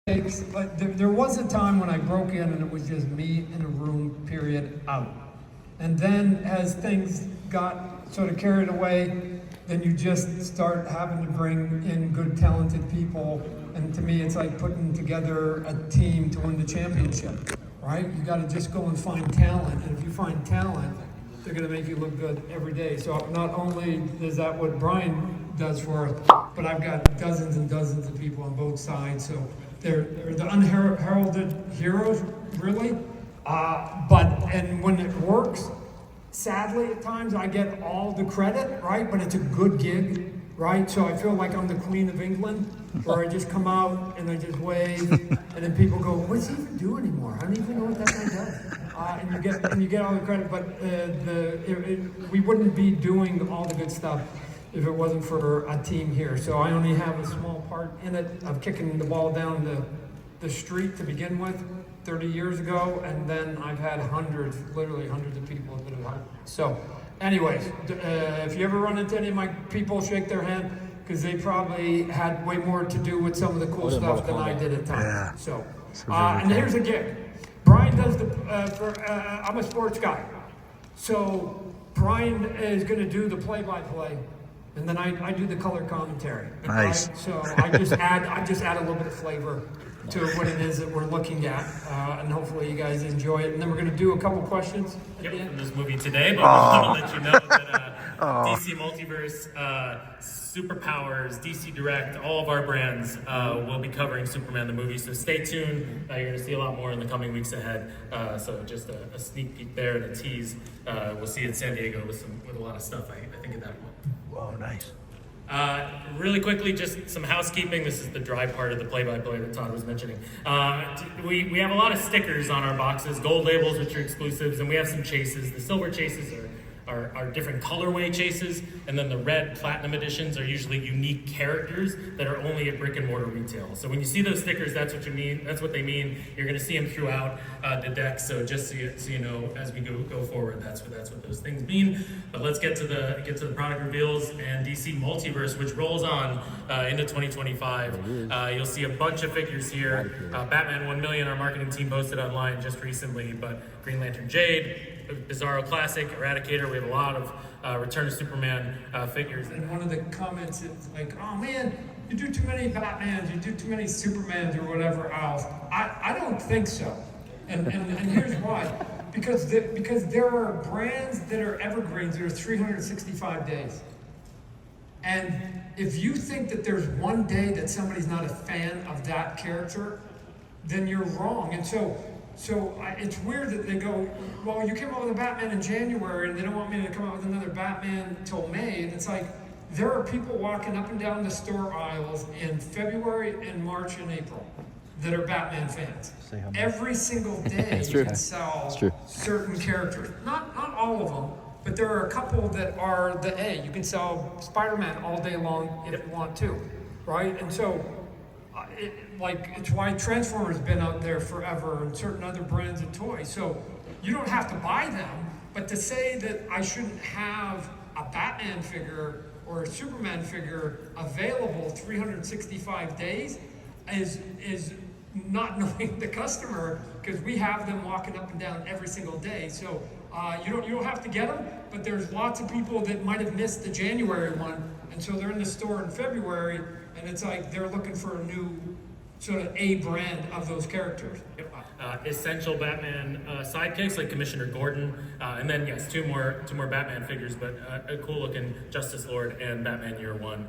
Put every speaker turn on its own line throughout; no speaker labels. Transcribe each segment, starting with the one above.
Like there was a time when I broke in and it was just me in a room, period, out. And then as things got sort of carried away, then you just start having to bring in good, talented people. And to me, it's like putting together a team to win the championship, right? You got to just go and find talent. And if you find talent, they're going to make you look good every day. So not only is that what Brian does for us, but I've got dozens and dozens of people on both sides. So they're the unheralded heroes, really. And when it works, sadly at times I get all the credit, right? But it's a good gig, right? So I feel like I'm the Queen of England, where I just come out and I just wave, and then people go, "What's he even do anymore? I don't even know what that guy does." And you get all the credit, but we wouldn't be doing all the good stuff if it wasn't for a team here. So I only have a small part in it of kicking the ball down the street to begin with 30 years ago, and then I've had literally hundreds of people that have helped. So anyways, if you ever run into any of my people, shake their hand, because they probably had way more to do with some of the cool stuff than I did at times. Yeah. So, and here's a gig. Brian does I'm a sports guy. So Brian is going to do the play-by-play, and then I do the color commentary.
Nice.
Right? So I just add a little bit of flavor to what it is that we're looking at, and hopefully you guys enjoy it. And then we're going to do a couple questions
from this movie today, but I want to let you know that DC Multiverse, Superpowers, DC Direct, all of our brands will be covering Superman the movie. So stay tuned. You're going to see a lot more in the coming weeks ahead. So just a sneak peek there and a tease. We'll see you in San Diego with a lot of stuff. I think at that point.
Whoa, nice.
Really quickly, just some housekeeping. This is the dry part of the play-by-play that Todd was mentioning. We have a lot of stickers on our boxes, gold labels, which are exclusives, and we have some chases. The silver chases are different colorway chases, and then the red platinum editions are usually unique characters that are only at brick and mortar retail. So when you see those stickers, that's what you mean. That's what they mean. You're going to see them throughout the deck. So just so you know, as we go forward, that's what those things mean. But let's get to the product reveals and DC Multiverse, which rolls on into 2025. You'll see a bunch of figures here. Batman 1 Million, our marketing team posted online just recently, but Green Lantern Jade, Bizarro Classic, Eradicator. We have a lot of Return to Superman figures.
And one of the comments is like, "Oh man, you do too many Batmans, you do too many Supermans, or whatever else." I don't think so, and here's why. Because there are brands that are evergreens that are 365 days, and if you think that there's one day that somebody's not a fan of that character, then you're wrong. And so it's weird that they go, "Well, you came out with a Batman in January and they don't want me to come out with another Batman till May." And it's like, there are people walking up and down the store aisles in February and March and April that are Batman fans. Every single day you can sell certain characters. Not all of them, but there are a couple that are the A. You can sell Spider-Man all day long if you want to, right? And so it's why Transformers has been out there forever, and certain other brands of toys. So you don't have to buy them, but to say that I shouldn't have a Batman figure or a Superman figure available 365 days is not knowing the customer, because we have them walking up and down every single day. So you don't have to get them, but there's lots of people that might have missed the January one, and so they're in the store in February, and it's like they're looking for a new sort of A brand of those characters.
Essential Batman sidekicks like Commissioner Gordon, and then yes, two more Batman figures, but a cool looking Justice Lord and Batman Year One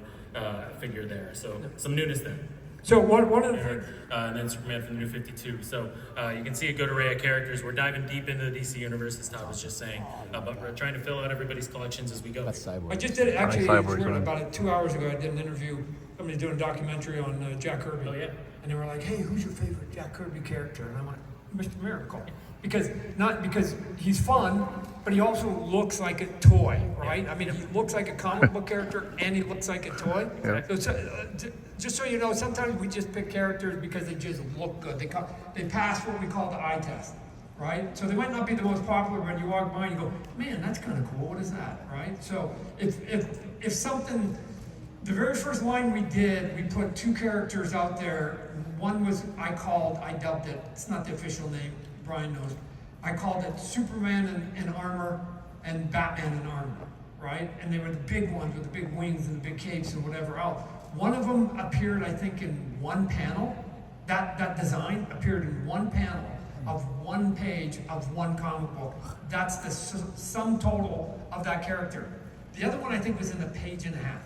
figure there. So some newness there.
So one of the things,
and then Superman from the New 52. So you can see a good array of characters. We're diving deep into the DC universe, as Todd was just saying, but we're trying to fill out everybody's collections as we go.
I just did it actually about 2 hours ago. I did an interview. Somebody's doing a documentary on Jack Kirby.
Oh yeah.
And they were like, "Hey, who's your favorite Jack Kirby character?" And I'm like, "Mr. Miracle," because he's fun, but he also looks like a toy, right? Yeah. I mean, he looks like a comic book character, and he looks like a toy. Yeah. So just so you know, sometimes we just pick characters because they just look good. They pass what we call the eye test, right? So they might not be the most popular, but when you walk by and you go, "Man, that's kind of cool. What is that?" Right? So if something The very first line we did, we put two characters out there. One was I dubbed it, it's not the official name, Brian knows. I called it Superman in armor and Batman in armor, right? And they were the big ones with the big wings and the big capes and whatever else. One of them appeared, I think, in one panel. That design appeared in one panel of one page of one comic book. That's the sum total of that character. The other one I think was in a page and a half.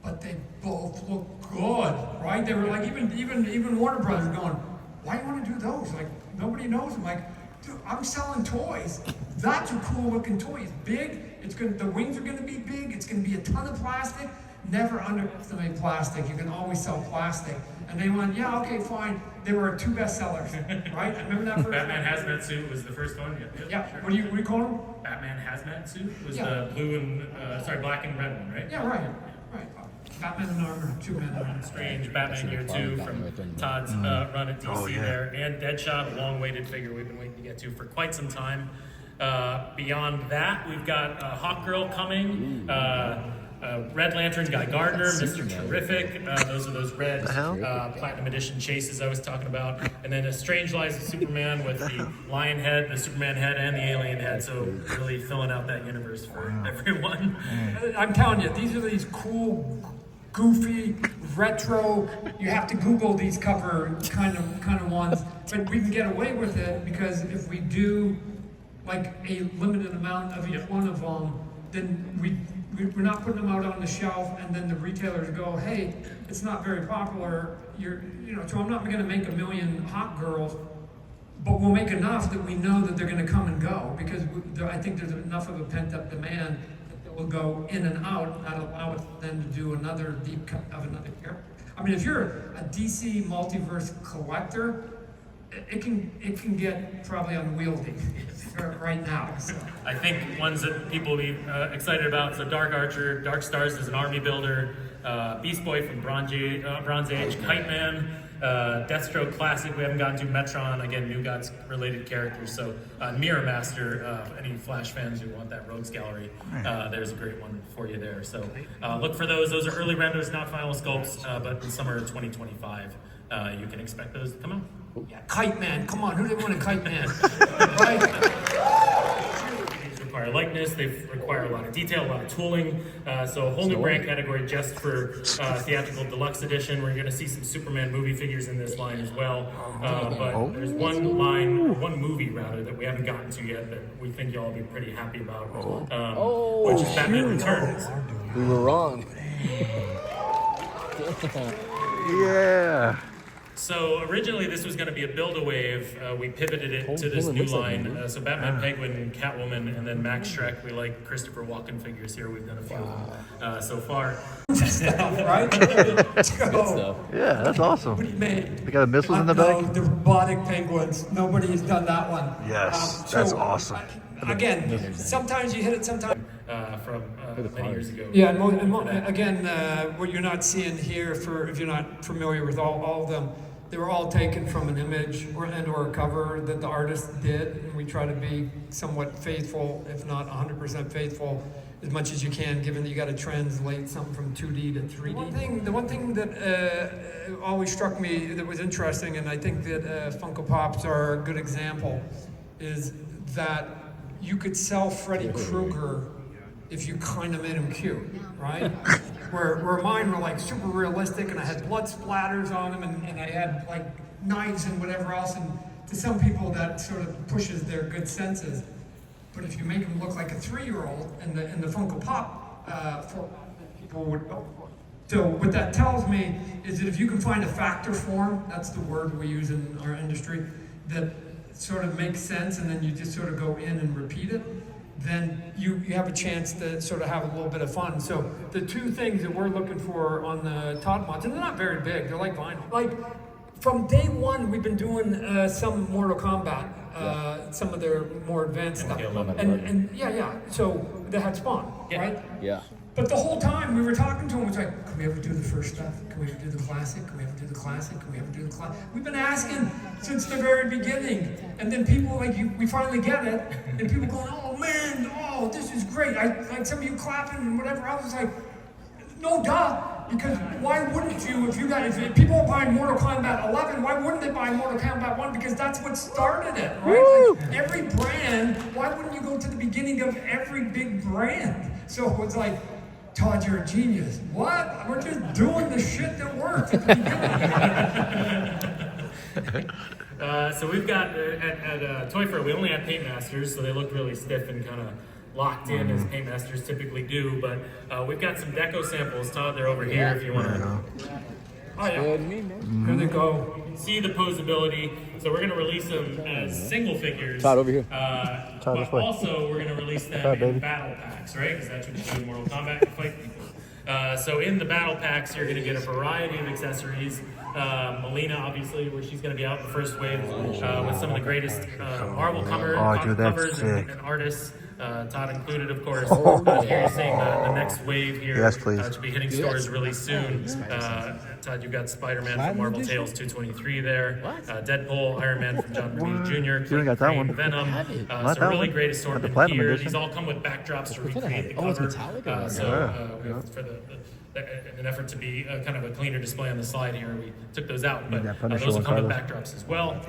But they both look good, right? They were like, even Warner Brothers going, why do you want to do those? Like, nobody knows. I'm like, dude, I'm selling toys. That's a cool looking toy. It's big. The wings are gonna be big. It's gonna be a ton of plastic. Never underestimate plastic. You can always sell plastic. And they went, yeah, okay, fine. They were two bestsellers, right? I remember that first
Batman Hazmat Suit was the first one.
Yeah.
Sure.
What do you call them?
Batman Hazmat Suit was the blue and black and red one, right?
Yeah, right. Batman in armor, Superman in armor.
Strange Batman Year 2 from Todd's run at DC there, and Deadshot, a long-awaited figure we've been waiting to get to for quite some time. Beyond that, we've got Hawkgirl coming, Red Lantern, Guy Gardner, Mr. Terrific. Those are those red Platinum Edition chases I was talking about. And then A Strange Lives of Superman with the lion head, the Superman head, and the alien head. So really filling out that universe for everyone.
I'm telling you, these are these cool, goofy, retro, you have to Google these cover kind of ones. But we can get away with it because if we do like a limited amount of each one of them, then we're not putting them out on the shelf, and then the retailers go, hey, it's not very popular. So I'm not going to make 1 million Hot Girls, but we'll make enough that we know that they're going to come and go because I think there's enough of a pent-up demand that will go in and out, and that'll allow us then to do another deep cut of another character. I mean, if you're a DC Multiverse collector, it can get probably unwieldy right now. So.
I think ones that people will be excited about. So Dark Archer, Dark Stars is an army builder, Beast Boy from Bronze Age, Kite Man, Deathstroke Classic. We haven't gotten to Metron, again, New Gods related characters. So Mirror Master, any Flash fans who want that Rogues Gallery, there's a great one for you there. So look for those. Those are early renders, not final sculpts, but in summer of 2025, you can expect those to come out.
Yeah, Kite Man, come on, who didn't want a Kite Man? Right?
These require likeness, they require a lot of detail, a lot of tooling. So a whole new brand category just for theatrical deluxe edition. We're gonna see some Superman movie figures in this line as well. But there's one movie rather, that we haven't gotten to yet that we think y'all will be pretty happy about, which is Batman Returns.
We were wrong. Yeah.
So originally this was going to be a build-a-wave. We pivoted it to this new line. So Batman, Penguin, Catwoman, and then Max Shrek. We like Christopher Walken figures here. We've done a few of them so far.
Right? Let's go.
Yeah, that's awesome.
What do you mean?
They got missiles in the back?
The robotic penguins. Nobody's done that one.
Yes, that's awesome.
Again, sometimes you hit it, sometimes.
From many years ago.
Yeah, and again, what you're not seeing here, if you're not familiar with all of them, they were all taken from an image or a cover that the artist did, and we try to be somewhat faithful, if not 100% faithful, as much as you can, given that you got to translate something from 2D to 3D. The one thing that always struck me that was interesting, and I think that Funko Pops are a good example, is that you could sell Freddy Krueger if you kind of made him cute, right? where mine were like super realistic, and I had blood splatters on them, and I had like knives and whatever else, and to some people that sort of pushes their good senses. But if you make them look like a 3-year-old in the Funko Pop, people would go for it. So what that tells me is that if you can find a factor form, that's the word we use in our industry, that sort of makes sense, and then you just sort of go in and repeat it, then you have a chance to sort of have a little bit of fun. So the two things that we're looking for on the Todd mods, and they're not very big, they're like vinyl. Like from day one, we've been doing some Mortal Kombat, some of their more advanced stuff. And so they had Spawn, right?
Yeah.
But the whole time we were talking to him, it's like, can we ever do the first stuff? Can we ever do the classic? Can we ever do the classic? Can we ever do the classic? We've been asking since the very beginning. And then people we finally get it. And people going, oh man, this is great. Like some of you clapping and whatever. I was like, No, duh. Because why wouldn't you, if people are buying Mortal Kombat 11, why wouldn't they buy Mortal Kombat 1? Because that's what started it, right? Like every brand, why wouldn't you go to the beginning of every big brand? So it's like, Todd, you're a genius. What? We're just doing the shit that works at the beginning.
So we've got, at Toy Fair, we only have paint masters, so they look really stiff and kind of locked in as paint masters typically do, but we've got some deco samples. Todd, they're over here if you want to. Oh yeah. Here they go. You can see the posability. So we're going to release them as single figures.
Todd, over here.
But
this way.
also we're going to release them
Todd,
in
baby.
battle packs, right? Because that's what you do in Mortal Kombat, you fight people. So in the battle packs, you're going to get a variety of accessories. Melina, obviously, where she's going to be out in the first wave with some of the greatest Marvel covers and artists. Todd included, of course. Here you're seeing the next wave here.
Yes, please.
To be hitting stores really soon. Todd, you've got Spider-Man from Marvel Tales 223 there. Deadpool, Iron Man from John Romita Jr.
You got that one.
Venom.
Not
So
that
really
one.
great
Not the
assortment
platinum
here.
edition.
These all come with backdrops to recreate the cover.
Oh, it's metallic.
For in an effort to be kind of a cleaner display on the slide here, we took those out, but
that Punisher
those will
one,
come with
Carlos.
backdrops as well.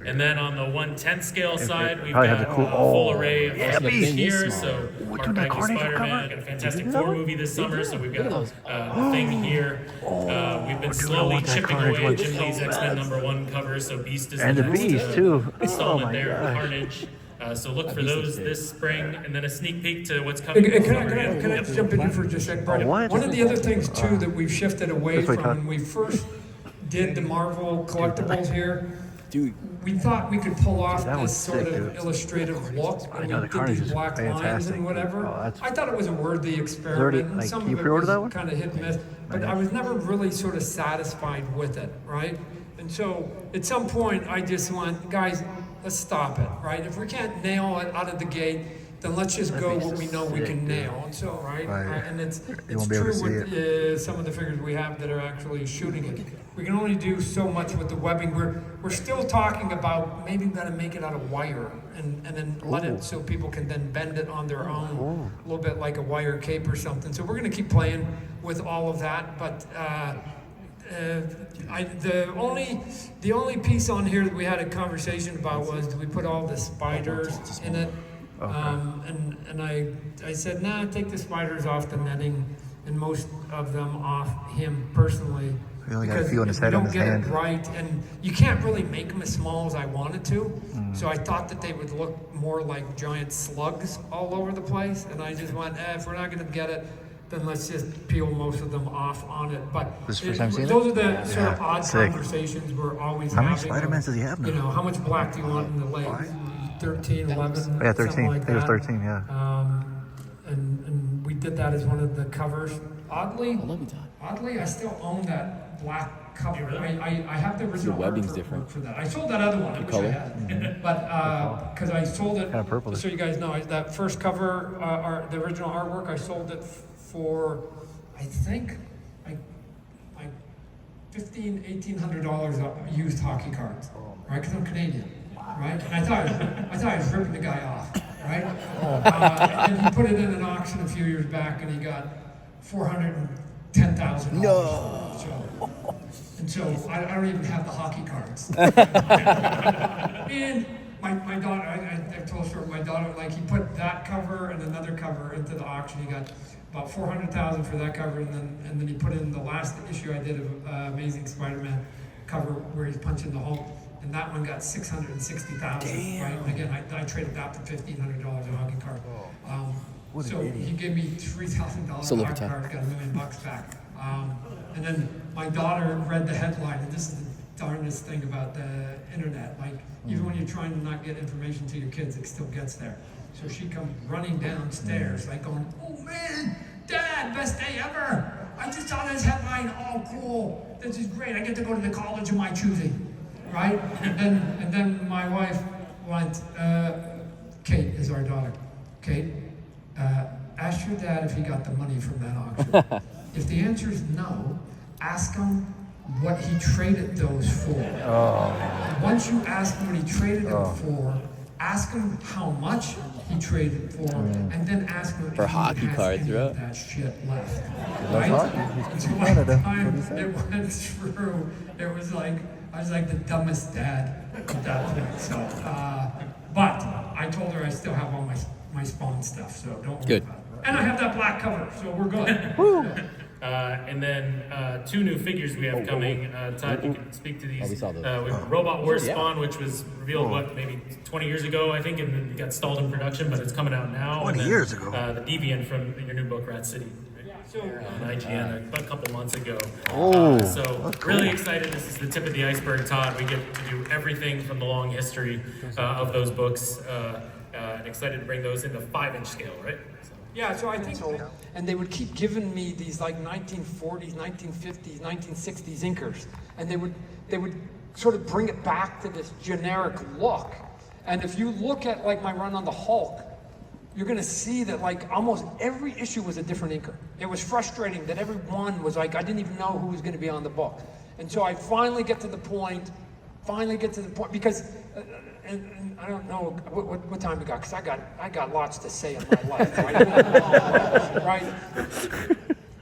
And then on the 1/10 scale side, we've
probably
got
have the cool-
a full
oh,
array of
yeah,
things
beast.
here. So Mark
doing that
Hamill
Carnage
Spider-Man,
cover?
got a Fantastic
Did you do that
Four
one?
movie this summer, so we've got
Look
a thing here. We've been slowly
want that
chipping
Carnage
away
one
at Jim
so
Lee's X-Men
bad.
#1 cover, so Beast is
And the
next,
Beast, too. Oh,
installment
my
there,
gosh.
Carnage. So look for those this spring, and then a sneak peek to what's coming. this
Can
summer.
I
Yep.
jump in here for just a second, Brian?
what?
One of the other things too that we've shifted away
This way,
from
Todd.
when we first did the Marvel collectibles here,
Dude,
we thought we could pull off
That
this
one's
sort
sick,
of
dude.
illustrative look
I
when
know,
we
the
did
Carnage
these
is
black lines
fantastic,
and
dude.
whatever.
Oh, that's-
I thought it was a worthy experiment, and
like,
some
you
of it
pre-order
was
that one?
kind of hit and miss, but I was never really sort of satisfied with it, right? And so at some point I just went, guys, let's stop it, right? If we can't nail it out of the gate, then let's just go what we know we can nail. And so, right?
Right.
And it's
won't be able
true
to see
with some of the figures we have that are actually shooting it. We can only do so much with the webbing. We're still talking about maybe we've got to make it out of wire and then let it so people can then bend it on their own, a little bit like a wire cape or something. So we're going to keep playing with all of that, but. The only piece on here that we had a conversation about was we put all the spiders in it, and I said, nah, take the spiders off the netting and most of them off him personally.
We only got a
Because
few on his
if we
head and
don't
his
get
hand.
it right, and you can't really make them as small as I wanted to, so I thought that they would look more like giant slugs all over the place, and I just went, if we're not going to get it, then let's just peel most of them off on it. But
This is the first time seeing
those
it?
are the sort of
Yeah,
odd
sick.
conversations we're always
How many
having.
Spider-Mans does he have now?
You know, how much black do you want in the leg? 13, 11,
Yeah, 13.
something like
I think it was
that.
13, yeah.
And we did that as one of the covers. Oddly,
I love you, Todd.
I still own that black cover.
really?
I have the original
webbing's
artwork
different.
for that. I sold that other one. I wish I
color?
had. But because I sold it,
Kinda purple.
so you guys know, that first cover, the original artwork, I sold it for, I think, like $1,500-$1,800 of used hockey cards, right? Because I'm Canadian, right? And I thought I was ripping the guy off, right? And then he put it in an auction a few years back, and he got $410,000. No. And so I don't even have the hockey cards. And my daughter, I told her, my daughter, like, he put that cover and another cover into the auction. He got about $400,000 for that cover, and then he put in the last issue I did of Amazing Spider-Man cover where he's punching the Hulk, and that one got $660,000. Right? And again, I traded that for $1,500 a hockey card. So he gave me $3,000
So
hockey card, got $1 million back. And then my daughter read the headline, and this is the darndest thing about the internet. Like, even when you're trying to not get information to your kids, it still gets there. So she comes running downstairs, like going, "Oh man, Dad, best day ever! I just saw this headline. Oh, cool! This is great. I get to go to the college of my choosing, right?" And then my wife went, Kate is our daughter. Kate, ask your dad if he got the money from that auction. If the answer is no, ask him what he traded those for. And once you ask him what he traded them for, ask him how much he traded for, and then ask him
For
if
hockey
he has
cards,
any
right?
of that shit left.
That's
Right?
hockey.
And so by
Canada.
the
What
time
do you say?
it went through, it was like, I was like the dumbest dad at that point. So, but I told her I still have all my Spawn stuff, so don't worry
Good.
about it. And I have that black cover, so we're good.
And then 2 new figures we have coming. Todd, you can speak to these.
we saw those.
We have Robot War
Yeah.
Spawn, which was revealed, maybe 20 years ago, I think, and then got stalled in production, but it's coming out now.
20
And then,
years ago.
The Deviant from your new book, Rat City.
So,
On IGN a couple months ago.
Oh,
So
that's
really
cool.
excited. This is the tip of the iceberg, Todd. We get to do everything from the long history of those books. And excited to bring those into 5-inch scale, right? So.
yeah, so I think so. And they would keep giving me these like 1940s, 1950s, 1960s inkers, and they would sort of bring it back to this generic look. And if you look at like my run on the Hulk, you're gonna see that like almost every issue was a different inker. It was frustrating that every one was like, I didn't even know who was gonna be on the book. And so I finally get to the point, because, and I don't know what time we got, because I got lots to say in my life, right? Right?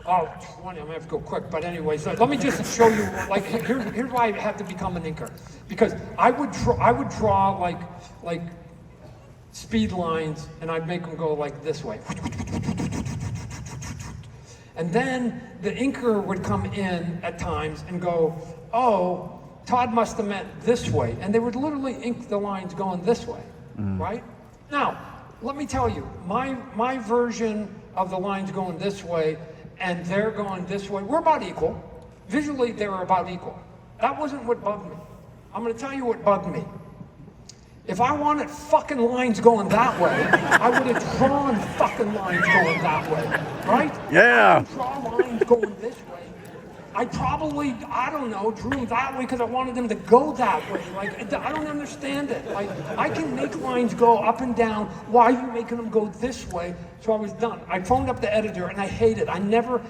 Oh, 20, I'm gonna have to go quick, but anyways, let me just show you, like, here's why I had to become an inker. Because I would draw like speed lines, and I'd make them go like this way. And then the inker would come in at times and go, oh, Todd must have meant this way. And they would literally ink the lines going this way, right? Now, let me tell you, my version of the lines going this way and they're going this way, we're about equal. Visually, they were about equal. That wasn't what bugged me. I'm gonna tell you what bugged me. If I wanted fucking lines going that way, I would have drawn fucking lines going that way, right?
Yeah.
I didn't draw lines going this way. I probably, I don't know, drew them that way because I wanted them to go that way. Like, I don't understand it. Like, I can make lines go up and down. Why are you making them go this way? So I was done. I phoned up the editor and I hate it. I've never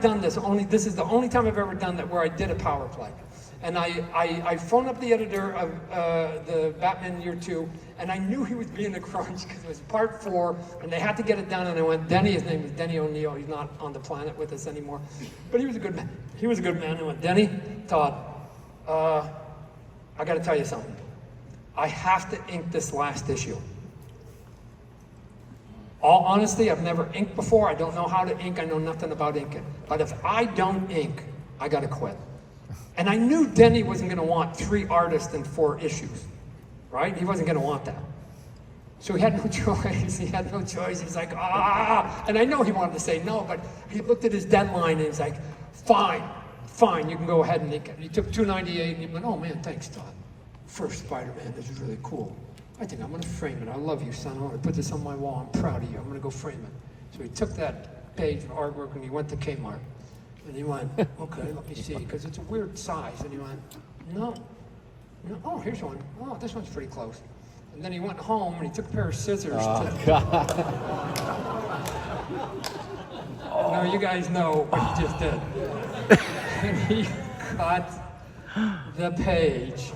done this. This is the only time I've ever done that where I did a power play. And I phoned up the editor of the Batman Year 2, and I knew he was being a crunch because it was part 4, and they had to get it done. And I went, Denny, his name is Denny O'Neill. He's not on the planet with us anymore, but he was a good man. He was a good man. I went, Denny, Todd, I got to tell you something. I have to ink this last issue. All honesty, I've never inked before. I don't know how to ink. I know nothing about inking. But if I don't ink, I got to quit. And I knew Denny wasn't going to want 3 artists and 4 issues, right? He wasn't going to want that. So he had no choice. He had no choice. He's like, ah. And I know he wanted to say no, but he looked at his deadline and he's like, fine, you can go ahead and ink it. He took $2.98 and he went, oh man, thanks, Todd. First Spider-Man, this is really cool. I think I'm going to frame it. I love you, son. I'm going to put this on my wall. I'm proud of you. I'm going to go frame it. So he took that page of artwork and he went to Kmart. And he went, okay, let me see, because it's a weird size. And he went, no, oh, here's one. Oh, this one's pretty close. And then he went home and he took a pair of scissors. No, you guys know what he just did. And he cut the page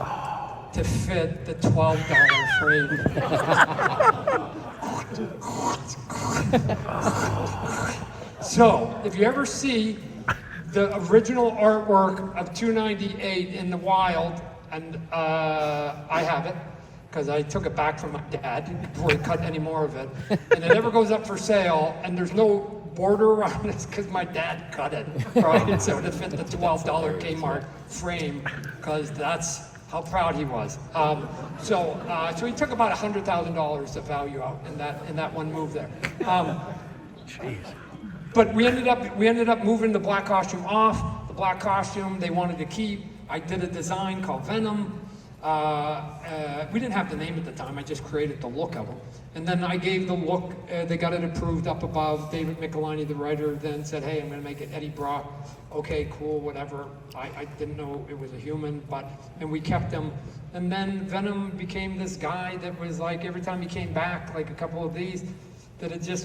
to fit the $12 frame. So, if you ever see the original artwork of 298 in the wild, and I have it, because I took it back from my dad before he cut any more of it, and it never goes up for sale, and there's no border around it because my dad cut it, right? So to fit the $12 Kmart frame, because that's how proud he was. So he took about $100,000 of value out in that one move there.
Jeez.
But we ended up moving the black costume off. The black costume they wanted to keep. I did a design called Venom. We didn't have the name at the time. I just created the look of him. And then I gave the look. They got it approved up above. David McFarlane, the writer, then said, "Hey, I'm going to make it Eddie Brock." Okay, cool, whatever. I didn't know it was a human, and we kept him. And then Venom became this guy that was like every time he came back, like a couple of these.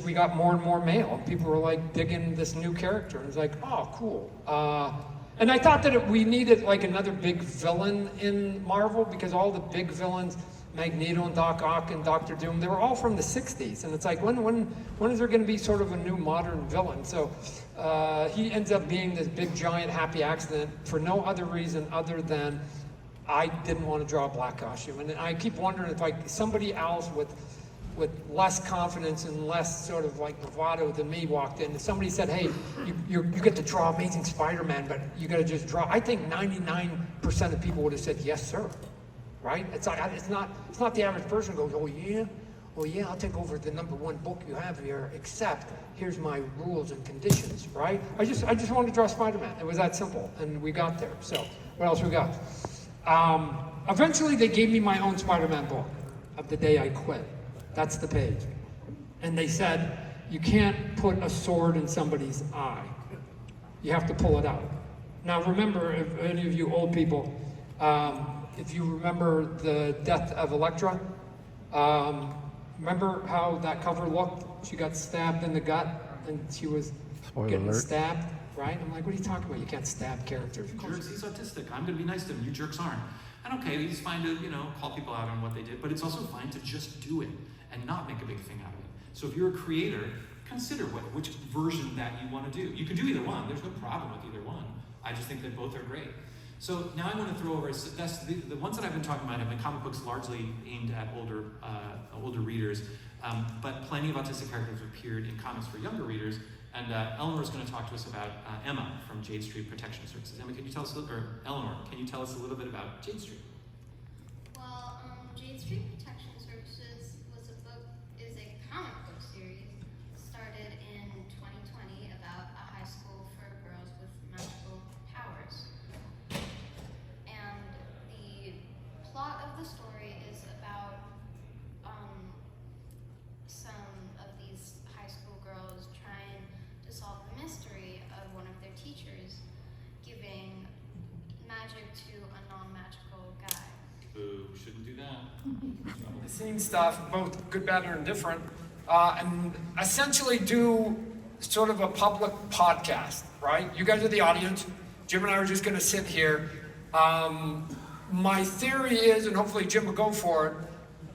We got more and more mail. And people were like digging this new character. And it was like, oh, cool. And I thought that we needed like another big villain in Marvel because all the big villains Magneto and Doc Ock and Doctor Doom, they were all from the 60s. And it's like, when is there going to be sort of a new modern villain? So he ends up being this big, giant, happy accident for no other reason other than I didn't want to draw a black costume. And I keep wondering if like somebody else with less confidence and less sort of like bravado than me walked in. If somebody said, hey, you get to draw Amazing Spider-Man, but you got to just draw. I think 99% of people would have said, yes, sir. Right? It's not the average person who goes, oh yeah, I'll take over the #1 book you have here, except here's my rules and conditions, right? I just wanted to draw Spider-Man. It was that simple, and we got there. So what else we got? Eventually they gave me my own Spider-Man book of the day I quit. That's the page. And they said, you can't put a sword in somebody's eye. You have to pull it out. Now remember, if any of you old people, if you remember the death of Elektra, remember how that cover looked? She got stabbed in the gut and she was getting stabbed, right? I'm like, what are you talking about? You can't stab characters.
Jerks, he's autistic. I'm going to be nice to him. You jerks aren't. And okay, it's fine to, call people out on what they did, but it's also fine to just do it and not make a big thing out of it. So if you're a creator, consider which version that you want to do. You can do either one. There's no problem with either one. I just think that both are great. So now I want to throw over, the ones that I've been talking about have been comic books largely aimed at older readers, but plenty of autistic characters appeared in comics for younger readers. And Eleanor's going to talk to us about Emma from Jade Street Protection Services. Emma, can you tell us, Eleanor, can you tell us a little bit about Jade Street?
Well, Jade Street Protection Services is a comic book series started in 2020 about a high school for girls with magical powers. And the plot of the story is about some of these high school girls trying to solve the mystery of one of their teachers giving magic to a non-magical guy.
Boo, shouldn't do that.
The scene stuff, both good, bad, and indifferent, and essentially do sort of a public podcast, right? You guys are the audience. Jim and I are just going to sit here. My theory is, and hopefully Jim will go for it,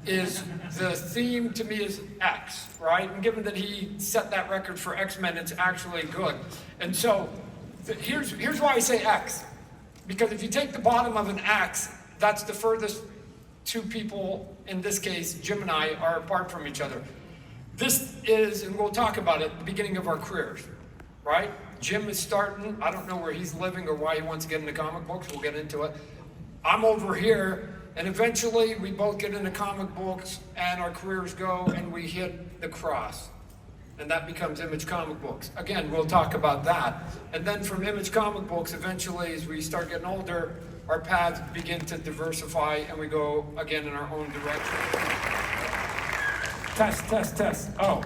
is the theme to me is X, right? And given that he set that record for X-Men, it's actually good. And so here's why I say X. Because if you take the bottom of an X, that's the furthest two people, in this case, Jim and I, are apart from each other. This is, and we'll talk about it, the beginning of our careers, right? Jim is starting, I don't know where he's living or why he wants to get into comic books, we'll get into it. I'm over here, and eventually we both get into comic books and our careers go and we hit the cross. And that becomes Image Comic Books. Again, we'll talk about that. And then from Image Comic Books, eventually as we start getting older, our paths begin to diversify and we go again in our own direction. Test. Oh.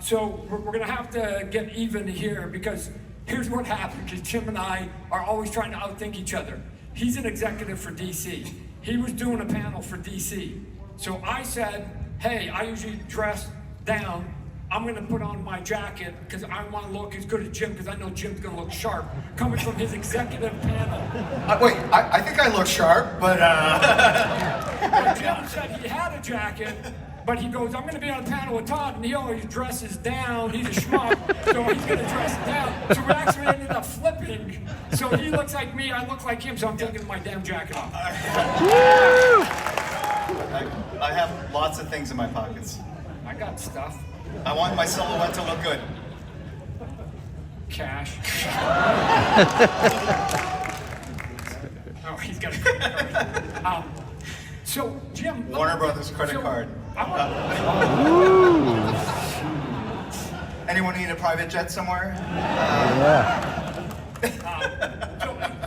So we're gonna have to get even here because here's what happened, because Jim and I are always trying to outthink each other. He's an executive for DC. He was doing a panel for DC. So I said, hey, I usually dress down. I'm gonna put on my jacket because I wanna look as good as Jim because I know Jim's gonna look sharp coming from his executive panel.
Wait, I think I look sharp, but
Well, Jim said he had a jacket, but he goes, I'm gonna be on a panel with Todd and he always dresses down. He's a schmuck, so he's gonna dress down. So we actually ended up flipping. So he looks like me, I look like him, so I'm taking my damn jacket off.
I have lots of things in my pockets.
I got stuff.
I want my silhouette to look good.
Cash. Oh, he's got a so, Jim.
Warner Brothers credit card. Anyone need a private jet somewhere?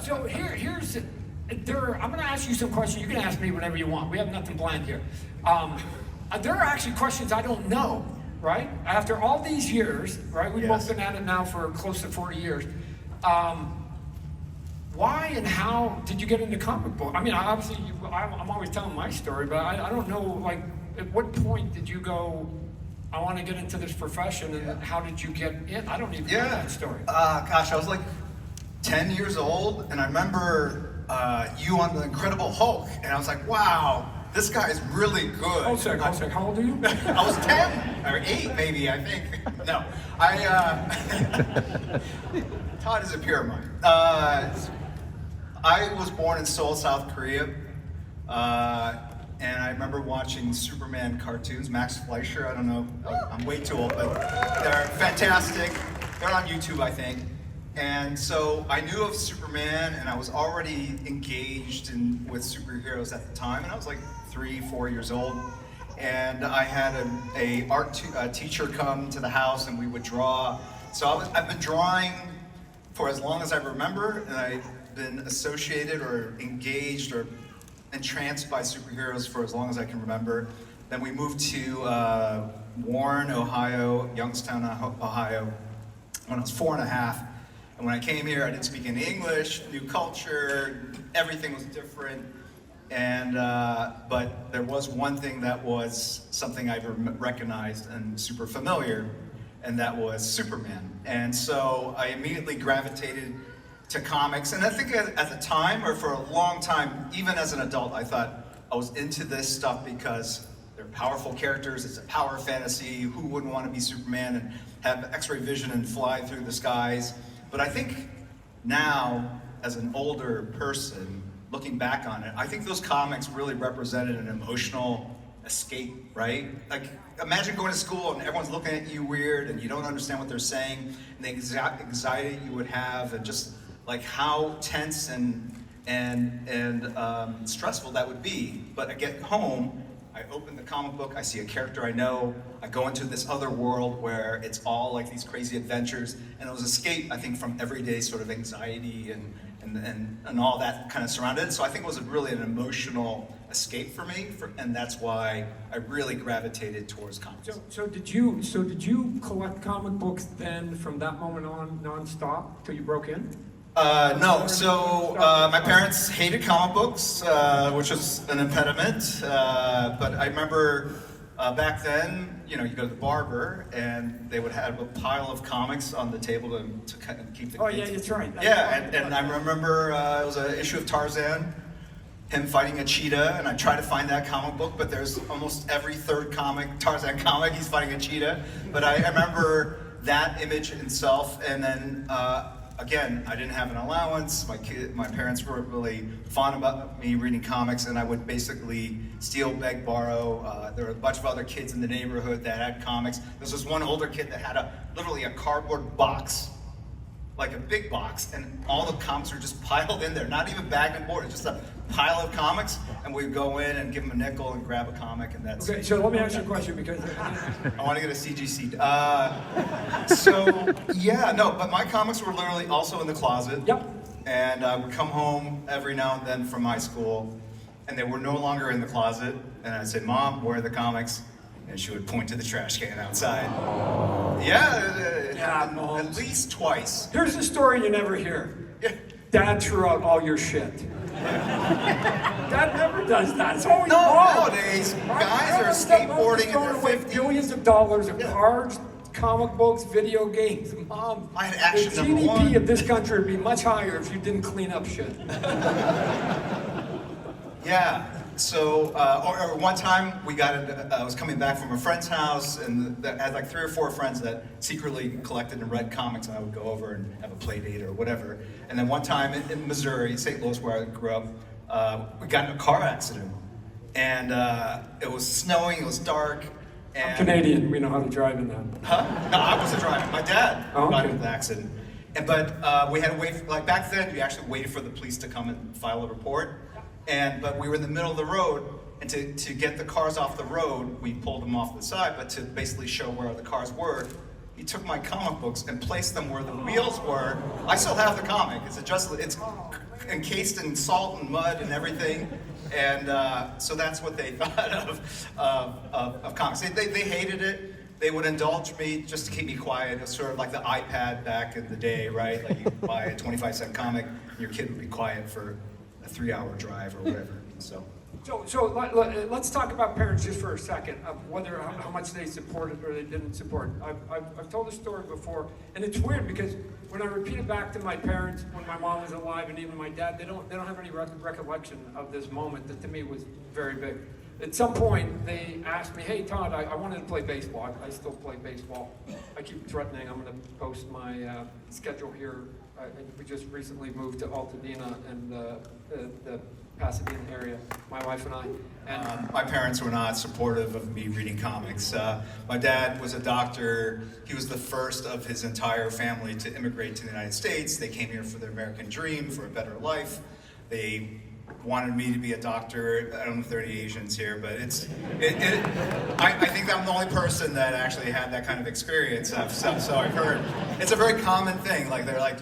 So here's I'm going to ask you some questions. You can ask me whatever you want. We have nothing planned here. There are actually questions I don't know, right? After all these years, right? We've both been at it now for close to 40 years. Why and how did you get into comic book? I mean, obviously, I'm always telling my story, but I don't know, like, at what point did you go, I want to get into this profession, and how did you get in? I don't even know that story.
Gosh, I was like 10 years old, and I remember you on the Incredible Hulk, and I was like, wow, this guy is really good.
Hold a sec. How old are you?
I was 10 or 8 maybe, I think. No, Todd is a peer of mine. I was born in Seoul, South Korea, and I remember watching Superman cartoons. Max Fleischer, I don't know, I'm way too old, but they're fantastic. They're on YouTube, I think. And so I knew of Superman, and I was already engaged with superheroes at the time, and I was like 3, 4 years old. And I had a art teacher come to the house, and we would draw. So I've been drawing for as long as I remember, and I've been associated or engaged or entranced by superheroes for as long as I can remember. Then we moved to Warren, Ohio, Youngstown, Ohio, when I was 4 and a half. And when I came here, I didn't speak any English, new culture, everything was different. And but there was one thing that was something I recognized and super familiar, and that was Superman. And so I immediately gravitated to comics. And I think at the time, or for a long time, even as an adult, I thought I was into this stuff because they're powerful characters, it's a power fantasy, who wouldn't want to be Superman and have X-ray vision and fly through the skies? But I think now, as an older person, looking back on it, I think those comics really represented an emotional escape, right? Like, imagine going to school and everyone's looking at you weird and you don't understand what they're saying, and the anxiety you would have, and just like how tense and stressful that would be. But I get home, I open the comic book, I see a character I know, I go into this other world where it's all like these crazy adventures, and it was escape, I think, from everyday sort of anxiety and all that kind of surrounded it. So I think it was really an emotional escape for me, and that's why I really gravitated towards comics.
So did you collect comic books then from that moment on nonstop till you broke in?
No, so my parents hated comic books, which was an impediment. But I remember back then, you go to the barber, and they would have a pile of comics on the table to kind of keep the
Oh
kids.
yeah, that's right.
Yeah, and I remember it was an issue of Tarzan, him fighting a cheetah, and I tried to find that comic book, but there's almost every third Tarzan comic, he's fighting a cheetah. But I remember that image itself, and then again, I didn't have an allowance. My parents were really fond about me reading comics, and I would basically steal, beg, borrow. There were a bunch of other kids in the neighborhood that had comics. There was this one older kid that had literally a cardboard box, like a big box, and all the comics were just piled in there, not even bagged and boarded, just a pile of comics, and we'd go in and give him a nickel and grab a comic, and that's
Okay, so let me ask you a question because
I want to get a CGC. But my comics were literally also in the closet.
Yep.
And I would come home every now and then from high school, and they were no longer in the closet, and I'd say, "Mom, where are the comics?" And she would point to the trash can outside. Yeah,
Mom.
at least twice.
here's the story you never hear. Dad threw out all your shit. Dad never does that. It's always
No,
Mom.
nowadays, guys are skateboarding in their 50s.
Billions of dollars of cards, comic books, video games. Mom,
I had action
the
number
GDP
one.
of this country would be much higher if you didn't clean up shit.
Yeah. So, or one time I was coming back from a friend's house, and I had like 3 or 4 friends that secretly collected and read comics, and I would go over and have a play date or whatever. And then one time in Missouri, St. Louis, where I grew up, we got in a car accident, and it was snowing, it was dark. And,
I'm Canadian. We know how to drive in that.
Huh? No, I wasn't driving. My dad
Oh,
got
okay.
into the accident. But we had to wait, like back then, you actually waited for the police to come and file a report. But we were in the middle of the road, and to get the cars off the road, we pulled them off the side, but to basically show where the cars were, he took my comic books and placed them where the wheels were. I still have the comic. It's encased in salt and mud and everything. And so that's what they thought of comics. They hated it. They would indulge me just to keep me quiet. It was sort of like the iPad back in the day, right? Like you buy a 25-cent comic, and your kid would be quiet for a 3-hour drive or whatever. So
Let's talk about parents just for a second, of whether how much they supported or they didn't support. I've told the story before, and it's weird because when I repeat it back to my parents when my mom was alive and even my dad, they don't have any recollection of this moment that to me was very big. At some point, they asked me, "Hey Todd, I wanted to play baseball. I still play baseball. I keep threatening I'm going to post my schedule here. We just recently moved to Altadena and the Pasadena area, my wife and I. And
my parents were not supportive of me reading comics. My dad was a doctor. He was the first of his entire family to immigrate to the United States. They came here for their American dream, for a better life. They wanted me to be a doctor. I don't know if there are any Asians here, but I think I'm the only person that actually had that kind of experience. So I've heard. It's a very common thing. Like they're like,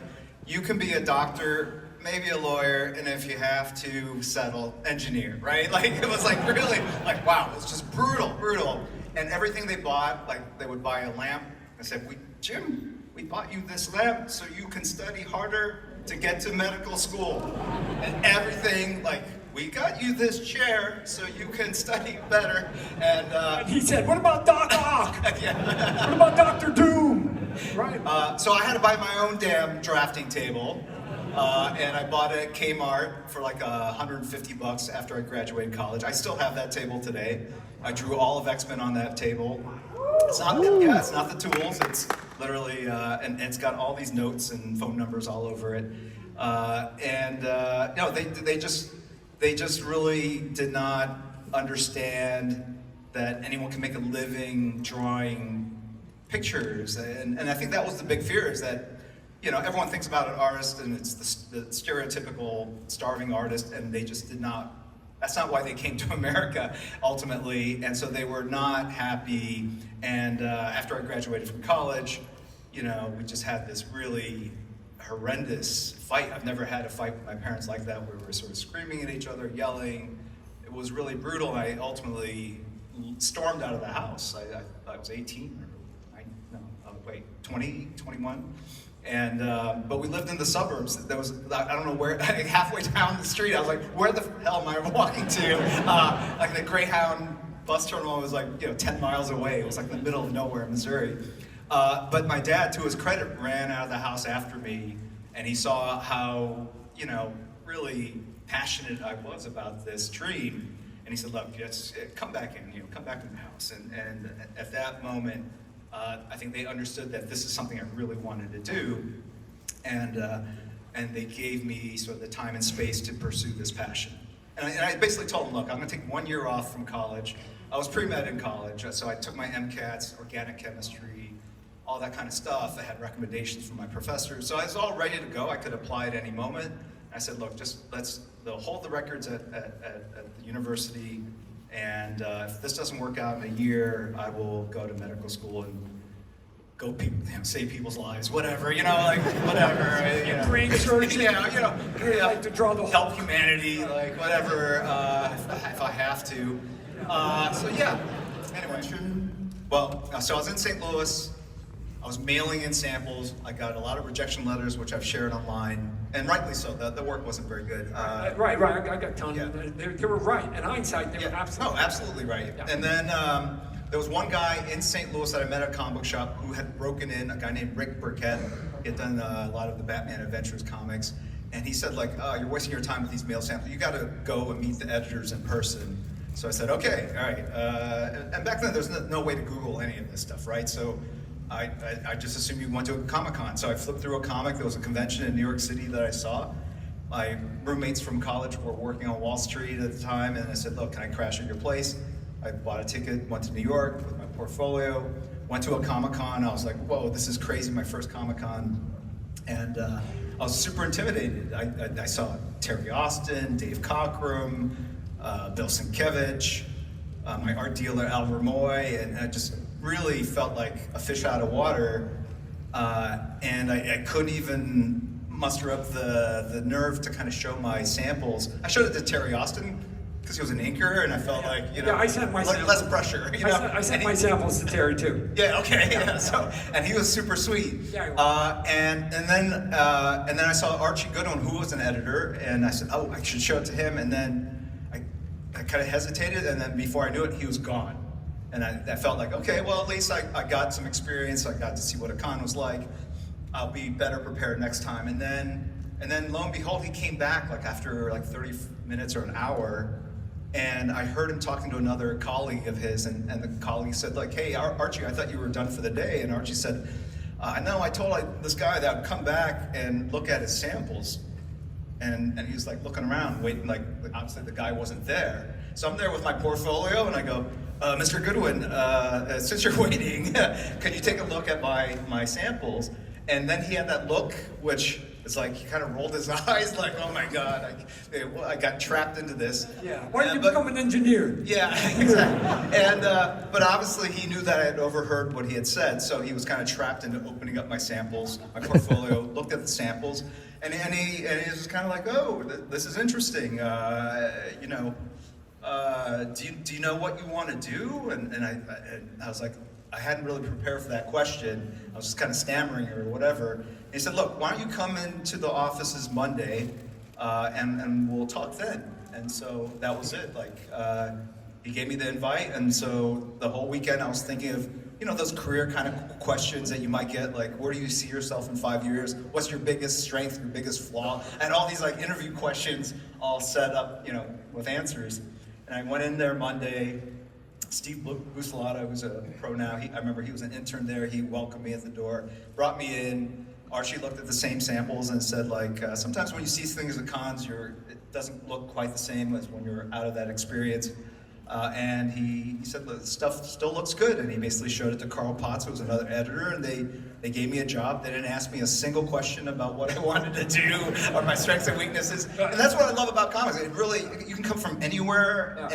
you can be a doctor, maybe a lawyer, and if you have to settle, engineer, right? Like it was like really like, wow, it's just brutal. And everything they bought, like they would buy a lamp. I said, Jim, we bought you this lamp so you can study harder to get to medical school. And everything, like, we got you this chair so you can study better. And
he said, what about Doc Ock?
Yeah.
What about Dr. Doom? Right.
So I had to buy my own damn drafting table. And I bought it at Kmart for like $150 after I graduated college. I still have that table today. I drew all of X-Men on that table. It's not the tools. It's literally, and it's got all these notes and phone numbers all over it. No, they just really did not understand that anyone can make a living drawing pictures. And I think that was the big fear, is that, you know, everyone thinks about an artist and it's the stereotypical starving artist, and they just did not. That's not why they came to America, ultimately, and so they were not happy. And after I graduated from college, you know, we just had this really horrendous fight. I've never had a fight with my parents like that, where we were sort of screaming at each other, yelling. It was really brutal. I ultimately stormed out of the house. I was 18, 20, 21. And but we lived in the suburbs. There was, I don't know where, halfway down the street, I was like, where the hell am I walking to? Like the Greyhound bus terminal was like, 10 miles away. It was like in the middle of nowhere in Missouri. But my dad, to his credit, ran out of the house after me, and he saw how, really passionate I was about this dream. And he said, look, come back in, come back in the house. And at that moment, I think they understood that this is something I really wanted to do, and they gave me sort of the time and space to pursue this passion. And I basically told them, look, I'm going to take 1 year off from college. I was pre-med in college, so I took my MCATs, organic chemistry, all that kind of stuff. I had recommendations from my professors, so I was all ready to go. I could apply at any moment. I said, look, they'll hold the records at the university. And if this doesn't work out in a year, I will go to medical school and go save people's lives, whatever, like whatever.
Brain surgery.
Like
to draw the
help humanity, like whatever, if I have to. So yeah. Anyway, so I was in St. Louis. I was mailing in samples. I got a lot of rejection letters, which I've shared online, and rightly so. The work wasn't very good.
Right. I got tons. Yeah. They were right. In hindsight, they were
absolutely right. Yeah. And then there was one guy in St. Louis that I met at a comic book shop who had broken in, a guy named Rick Burkett. He had done a lot of the Batman Adventures comics. And he said, like, you're wasting your time with these mail samples. You got to go and meet the editors in person. So I said, okay, all right. And back then, there's no way to Google any of this stuff, right? So I just assumed you went to a Comic-Con. So I flipped through a comic. There was a convention in New York City that I saw. My roommates from college were working on Wall Street at the time, and I said, look, can I crash at your place? I bought a ticket, went to New York with my portfolio, went to a Comic-Con. I was like, whoa, this is crazy, my first Comic-Con. And I was super intimidated. I saw Terry Austin, Dave Cockrum, Bill Sienkiewicz, my art dealer, Al Vermoy, and I just really felt like a fish out of water, and I couldn't even muster up the nerve to kind of show my samples. I showed it to Terry Austin because he was an inker, and I felt like,
I sent my
less pressure.
I sent my samples to Terry too.
Yeah, okay. Yeah, so, and he was super sweet. Yeah, and then I saw Archie Goodwin, who was an editor, and I said, oh, I should show it to him, and then I kind of hesitated, and then before I knew it, he was gone. And I felt like, okay, well, at least I got some experience. I got to see what a con was like. I'll be better prepared next time. And then lo and behold, he came back like after like 30 minutes or an hour, and I heard him talking to another colleague of his, and the colleague said like, hey, Archie, I thought you were done for the day. And Archie said, no, I told this guy that I'd come back and look at his samples. And he was like looking around, waiting, like obviously the guy wasn't there. So I'm there with my portfolio, and I go, Mr. Goodwin, since you're waiting, can you take a look at my samples? And then he had that look, which is like, he kind of rolled his eyes like, oh my God, I got trapped into this.
Yeah, why did you become an engineer?
Yeah, exactly. And, but obviously he knew that I had overheard what he had said, so he was kind of trapped into opening up my samples, my portfolio, looked at the samples, and he was kind of like, oh, this is interesting, you know, do you know what you want to do? And I was like, I hadn't really prepared for that question. I was just kind of stammering or whatever. And he said, look, why don't you come into the offices Monday and we'll talk then. And so that was it. Like, he gave me the invite. And so the whole weekend I was thinking of, you know, those career kind of questions that you might get, like, where do you see yourself in 5 years? What's your biggest strength, your biggest flaw? And all these like interview questions all set up, you know, with answers. And I went in there Monday. Steve Busalata, who's a pro now, I remember he was an intern there. He welcomed me at the door, brought me in. Archie looked at the same samples and said, like, sometimes when you see things at cons, it doesn't look quite the same as when you're out of that experience. And he said, the stuff still looks good. And he basically showed it to Carl Potts, who was another editor, and they gave me a job. They didn't ask me a single question about what I wanted to do or my strengths and weaknesses. And that's what I love about comics. It really, you can come from anywhere,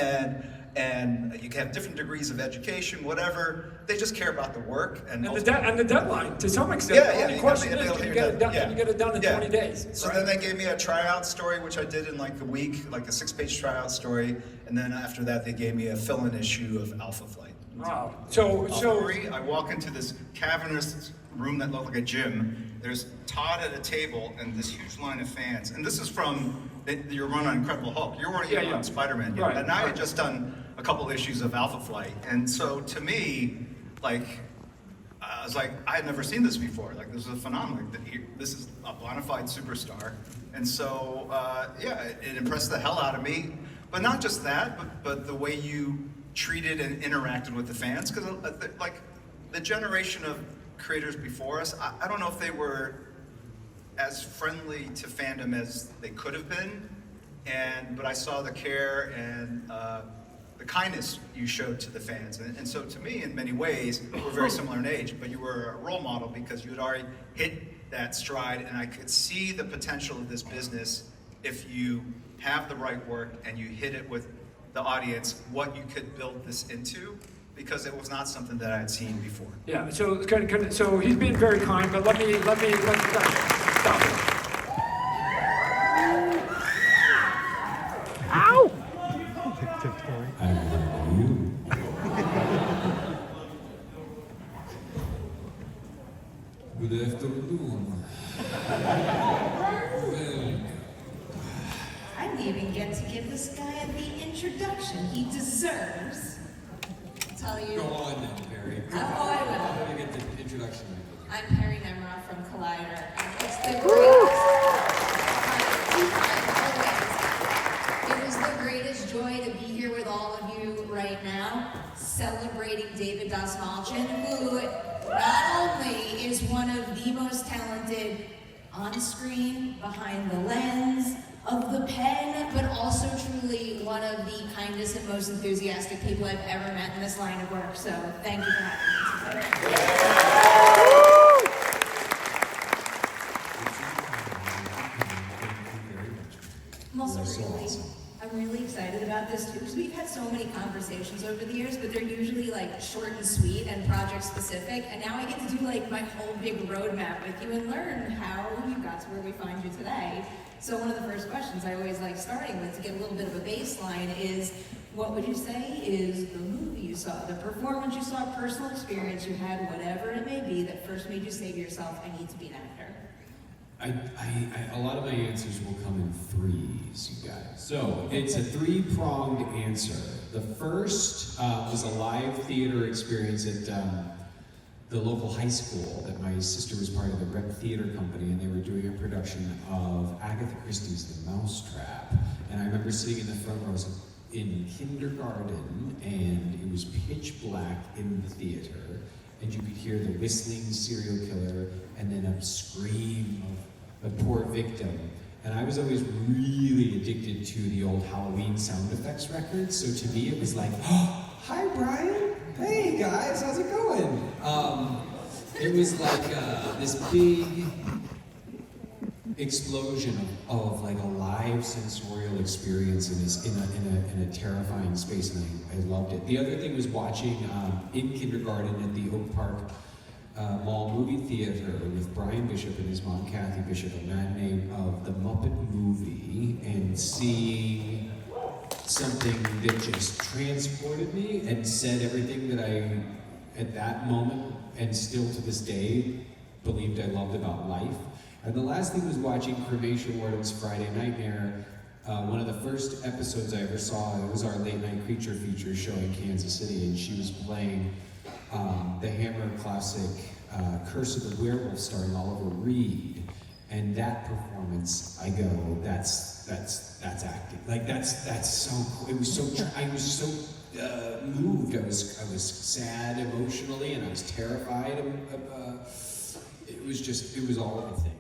and you can have different degrees of education, whatever. They just care about the work. And the
deadline, to some extent.
Yeah,
the question is, can you get it done? Can you get it done in 20 days?
So then they gave me a tryout story, which I did in like a week, like a 6-page tryout story. And then after that, they gave me a fill-in issue of Alpha Flight.
Wow.
I walk into this cavernous room that looked like a gym. There's Todd at a table and this huge line of fans. And this is from your run on Incredible Hulk. You weren't even on Spider-Man yet. And now you've just done a couple issues of Alpha Flight. And so to me, like, I was like, I had never seen this before. Like, this is a phenomenon. This is a bona fide superstar. And so, it impressed the hell out of me. But not just that, but the way you treated and interacted with the fans. Because, like, the generation of creators before us, I don't know if they were as friendly to fandom as they could have been. But I saw the care and the kindness you showed to the fans. And so to me, in many ways, we're very similar in age, but you were a role model because you had already hit that stride, and I could see the potential of this business if you have the right work and you hit it with the audience, what you could build this into, because it was not something that I had seen before.
Yeah, so he's being very kind, but let me stop it.
Ow!
Good afternoon.
I didn't even get to give this guy the introduction he deserves. I'll tell you.
Go on then, Perry.
Oh, I will.
How do you get the introduction?
I'm Perry Nemiroff from Collider, and it's the greatest. It was the greatest joy to be here with all of you right now, celebrating David Dastmalchian, who not only is one of the most talented on screen, behind the lens of the pen, but also truly one of the kindest and most enthusiastic people I've ever met in this line of work. So thank you for having me today. I'm really excited about this too, because we've had so many conversations over the years, but they're usually like short and sweet and project specific, and now I get to do like my whole big roadmap with you and learn how you got to where we find you today. So one of the first questions I always like starting with to get a little bit of a baseline is, what would you say is the movie you saw, the performance you saw, personal experience you had, whatever it may be, that first made you say to yourself, I need to be an actor?
A lot of my answers will come in threes, you guys. So it's a three-pronged answer. The first was a live theater experience at the local high school that my sister was part of the Rep Theater Company, and they were doing a production of Agatha Christie's The Mousetrap. And I remember sitting in the front rows in kindergarten, and it was pitch black in the theater, and you could hear the whistling serial killer, and then a scream of a poor victim. And I was always really addicted to the old Halloween sound effects records, so to me it was like, oh, hi Brian, hey guys, how's it going? It was like this big explosion of like a live sensorial experience in a terrifying space, and I loved it. The other thing was watching in kindergarten at the Oak Park Mall movie theater with Brian Bishop and his mom Kathy Bishop, a matinee of the Muppet movie, and seeing something that just transported me and said everything that I, at that moment, and still to this day, believed I loved about life. And the last thing was watching Cremation Warden's Friday Nightmare. One of the first episodes I ever saw, it was our late night creature feature show in Kansas City, and she was playing the Hammer classic Curse of the Werewolf starring Oliver Reed. And that performance, I go, that's acting. Like that's so cool. It was so, I was so moved. I was sad emotionally, and I was terrified. It was all of the things.